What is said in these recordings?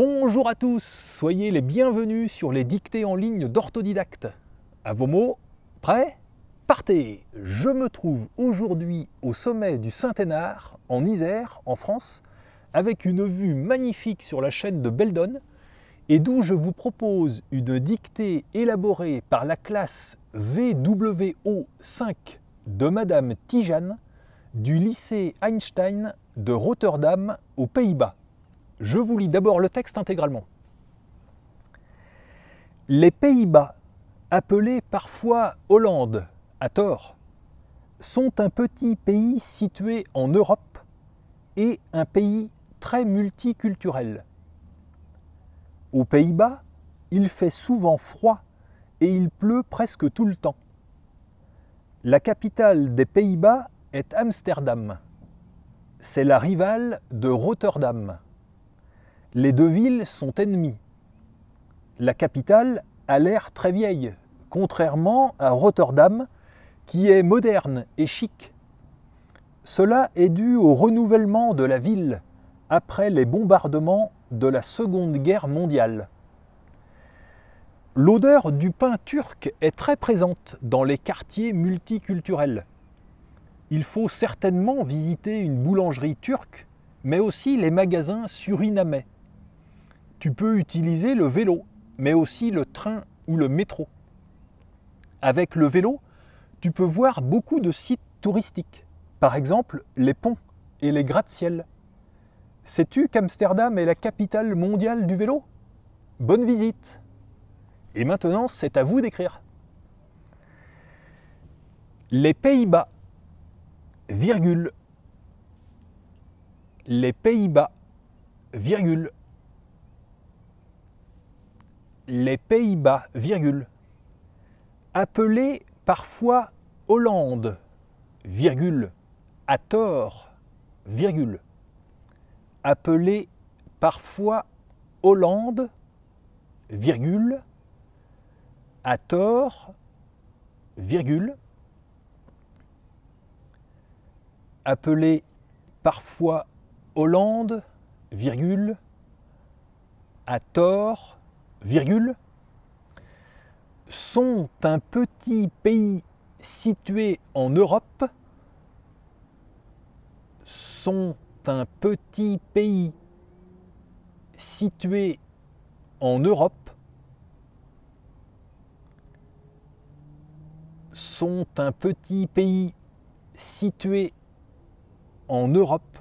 Bonjour à tous, soyez les bienvenus sur les dictées en ligne d'Orthodidacte. À vos mots, prêts? Partez! Je me trouve aujourd'hui au sommet du Saint-Hénard, en Isère, en France, avec une vue magnifique sur la chaîne de Beldon, et d'où je vous propose une dictée élaborée par la classe VWO5 de Madame Tijane du lycée Einstein de Rotterdam, aux Pays-Bas. Je vous lis d'abord le texte intégralement. Les Pays-Bas, appelés parfois Hollande, à tort, sont un petit pays situé en Europe et un pays très multiculturel. Aux Pays-Bas, il fait souvent froid et il pleut presque tout le temps. La capitale des Pays-Bas est Amsterdam. C'est la rivale de Rotterdam. Les deux villes sont ennemies. La capitale a l'air très vieille, contrairement à Rotterdam, qui est moderne et chic. Cela est dû au renouvellement de la ville après les bombardements de la Seconde Guerre mondiale. L'odeur du pain turc est très présente dans les quartiers multiculturels. Il faut certainement visiter une boulangerie turque, mais aussi les magasins surinamais. Tu peux utiliser le vélo, mais aussi le train ou le métro. Avec le vélo, tu peux voir beaucoup de sites touristiques, par exemple les ponts et les gratte-ciel. Sais-tu qu'Amsterdam est la capitale mondiale du vélo? Bonne visite! Et maintenant, c'est à vous d'écrire. Les Pays-Bas, virgule. Les Pays-Bas, virgule. Les Pays-Bas, virgule. Appelés parfois Hollande, virgule, à tort, virgule. Appelés parfois Hollande, virgule, à tort, virgule. Appelés parfois Hollande, virgule, à tort, virgule, sont un petit pays situé en Europe, sont un petit pays situé en Europe, sont un petit pays situé en Europe,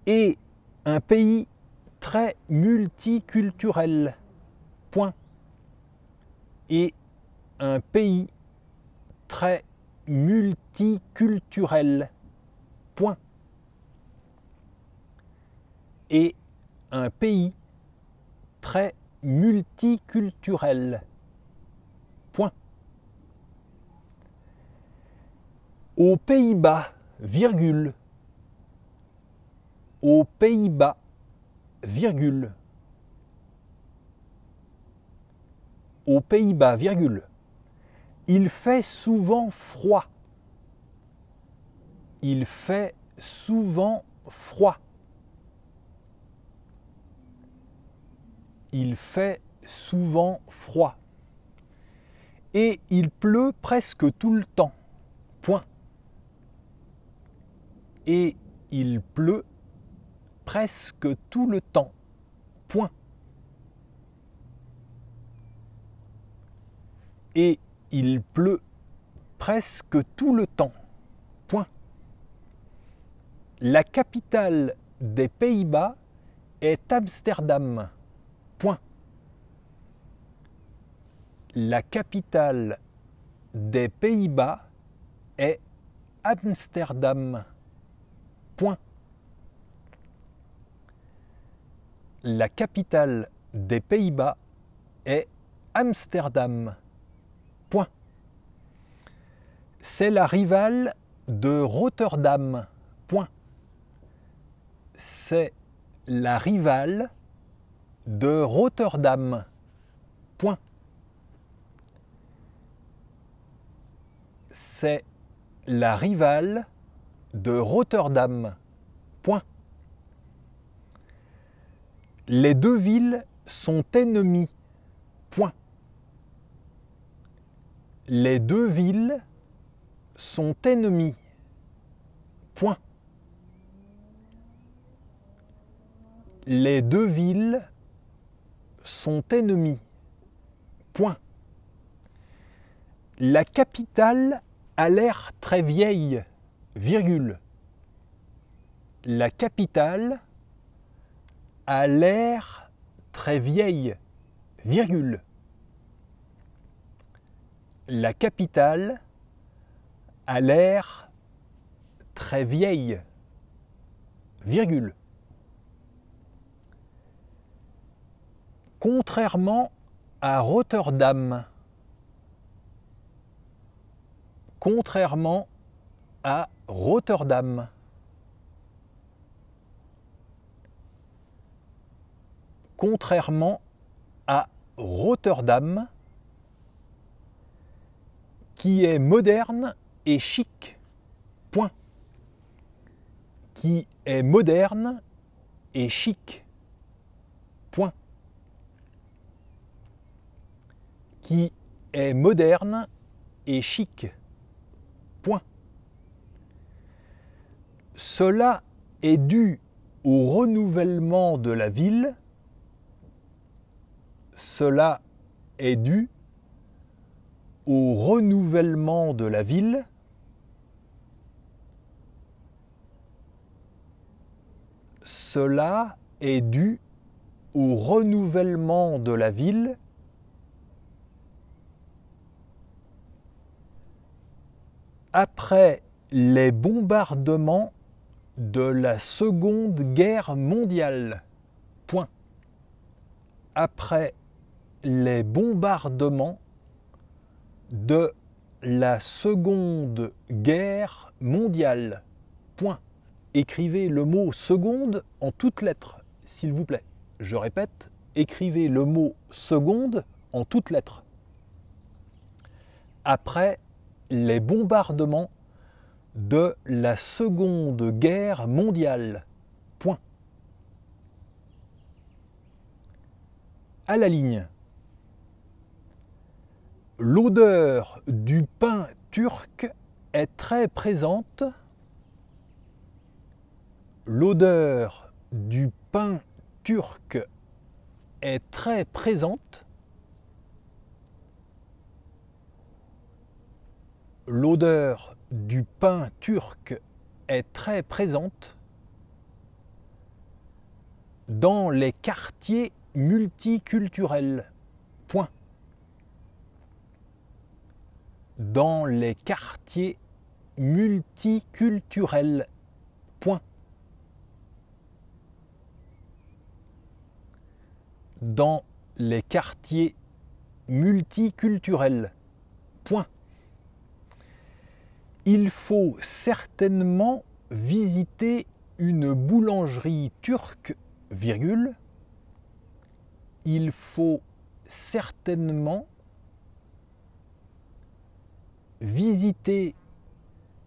et un pays très multiculturel, point. Et un pays très multiculturel, point. Et un pays très multiculturel, point. Aux Pays-Bas, virgule. Aux Pays-Bas, virgule. Aux Pays-Bas, virgule. Il fait souvent froid. Il fait souvent froid. Il fait souvent froid. Et il pleut presque tout le temps. Point. Et il pleut presque tout le temps. Point. Et il pleut presque tout le temps. Point. La capitale des Pays-Bas est Amsterdam. Point. La capitale des Pays-Bas est Amsterdam. Point. La capitale des Pays-Bas est Amsterdam. Point. C'est la rivale de Rotterdam. Point. C'est la rivale de Rotterdam. Point. C'est la rivale de Rotterdam. Point. Les deux villes sont ennemies. Point. Les deux villes sont ennemies. Point. Les deux villes sont ennemies. Point. La capitale a l'air très vieille, virgule. La capitale a l'air très vieille, virgule. La capitale a l'air très vieille, virgule. Contrairement à Rotterdam. Contrairement à Rotterdam. Contrairement à Rotterdam, qui est moderne et chic. Point. Qui est moderne et chic. Point. Qui est moderne et chic. Point. Cela est dû au renouvellement de la ville. Cela est dû au renouvellement de la ville. Cela est dû au renouvellement de la ville. Après les bombardements de la Seconde Guerre mondiale. Point. Après les bombardements de la Seconde Guerre mondiale. Point. Écrivez le mot seconde en toutes lettres, s'il vous plaît. Je répète, écrivez le mot seconde en toutes lettres. Après les bombardements de la Seconde Guerre mondiale. Point. À la ligne. L'odeur du pain turc est très présente. L'odeur du pain turc est très présente. L'odeur du pain turc est très présente dans les quartiers multiculturels. Point. Dans les quartiers multiculturels. Point. Dans les quartiers multiculturels. Point. Il faut certainement visiter une boulangerie turque, virgule. Il faut certainement visiter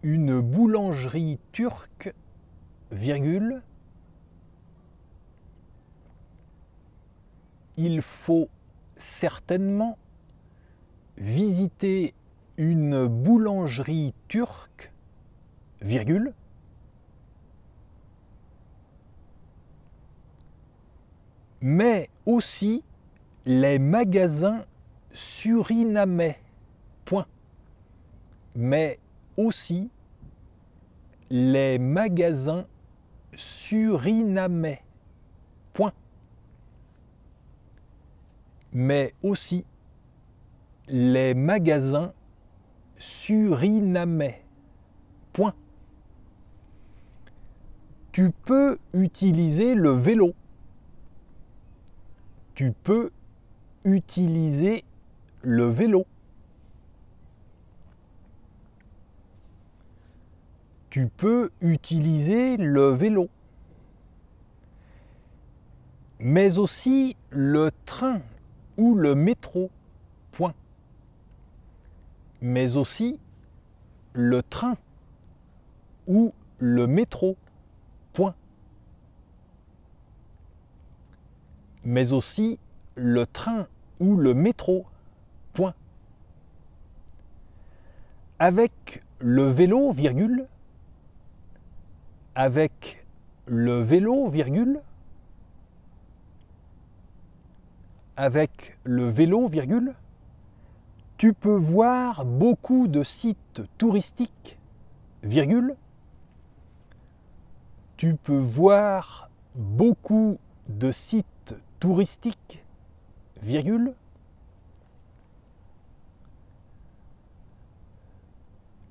une boulangerie turque, virgule. Il faut certainement visiter une boulangerie turque, virgule. Mais aussi les magasins surinamais. Point. Mais aussi les magasins surinamais. Point. Mais aussi les magasins surinamais. Point. Tu peux utiliser le vélo. Tu peux utiliser le vélo. Tu peux utiliser le vélo. Mais aussi le train ou le métro. Point. Mais aussi le train ou le métro. Point. mais aussi le train ou le métro. Point. Avec le vélo, virgule. Avec le vélo, virgule. Avec le vélo, virgule. Tu peux voir beaucoup de sites touristiques, virgule. Tu peux voir beaucoup de sites touristiques, virgule.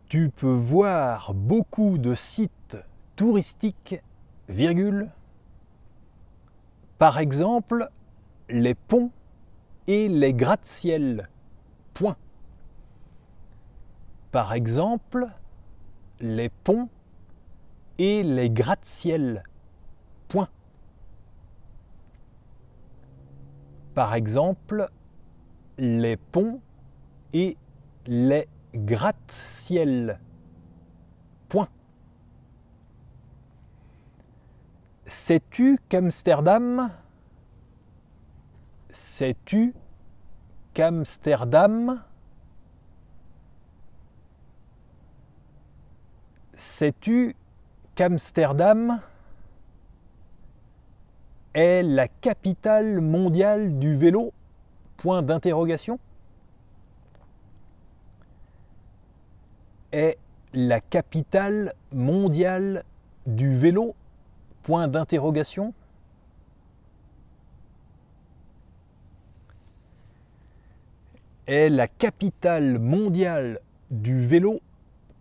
Tu peux voir beaucoup de sites touristiques, virgule. Par exemple, les ponts et les gratte-ciel. Point. Par exemple, les ponts et les gratte-ciel. Point. Par exemple, les ponts et les gratte-ciel. Point. Sais-tu qu'Amsterdam? Sais-tu qu'Amsterdam? Sais-tu qu'Amsterdam est la capitale mondiale du vélo? Point d'interrogation. Est la capitale mondiale du vélo? Point d'interrogation. Est la capitale mondiale du vélo?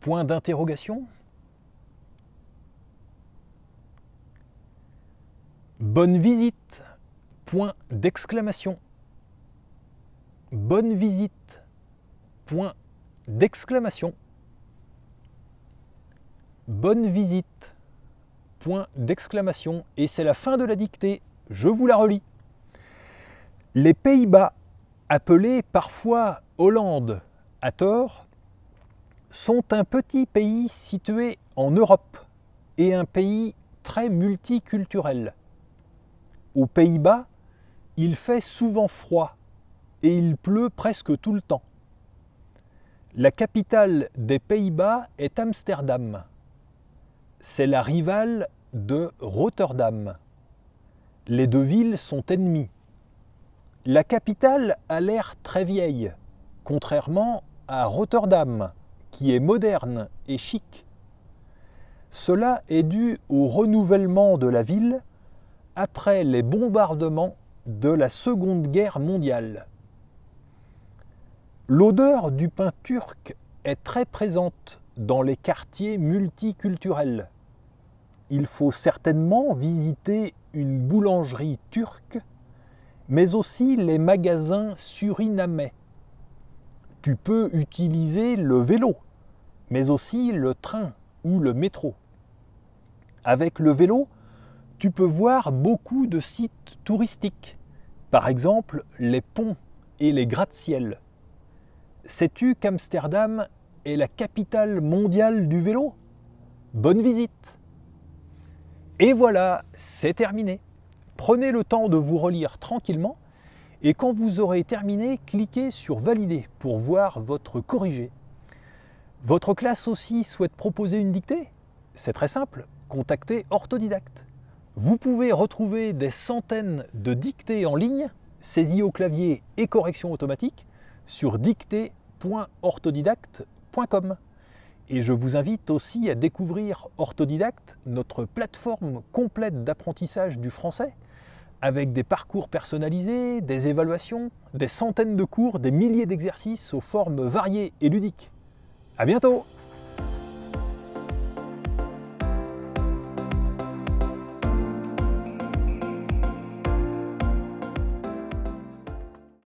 Point d'interrogation. Bonne visite. Point d'exclamation. Bonne visite. Point d'exclamation. Bonne visite. Point d'exclamation. Et c'est la fin de la dictée. Je vous la relis. Les Pays-Bas, appelés parfois Hollande à tort, sont un petit pays situé en Europe et un pays très multiculturel. Aux Pays-Bas, il fait souvent froid et il pleut presque tout le temps. La capitale des Pays-Bas est Amsterdam. C'est la rivale de Rotterdam. Les deux villes sont ennemies. La capitale a l'air très vieille, contrairement à Rotterdam, qui est moderne et chic. Cela est dû au renouvellement de la ville après les bombardements de la Seconde Guerre mondiale. L'odeur du pain turc est très présente dans les quartiers multiculturels. Il faut certainement visiter une boulangerie turque, mais aussi les magasins surinamais. Tu peux utiliser le vélo, mais aussi le train ou le métro. Avec le vélo, tu peux voir beaucoup de sites touristiques, par exemple les ponts et les gratte-ciel. Sais-tu qu'Amsterdam est la capitale mondiale du vélo? Bonne visite! Et voilà, c'est terminé. Prenez le temps de vous relire tranquillement et quand vous aurez terminé, cliquez sur Valider pour voir votre corrigé. Votre classe aussi souhaite proposer une dictée? C'est très simple, contactez Orthodidacte. Vous pouvez retrouver des centaines de dictées en ligne, saisies au clavier et correction automatique, sur dictée.orthodidacte.com. Et je vous invite aussi à découvrir Orthodidacte, notre plateforme complète d'apprentissage du français, avec des parcours personnalisés, des évaluations, des centaines de cours, des milliers d'exercices aux formes variées et ludiques. À bientôt!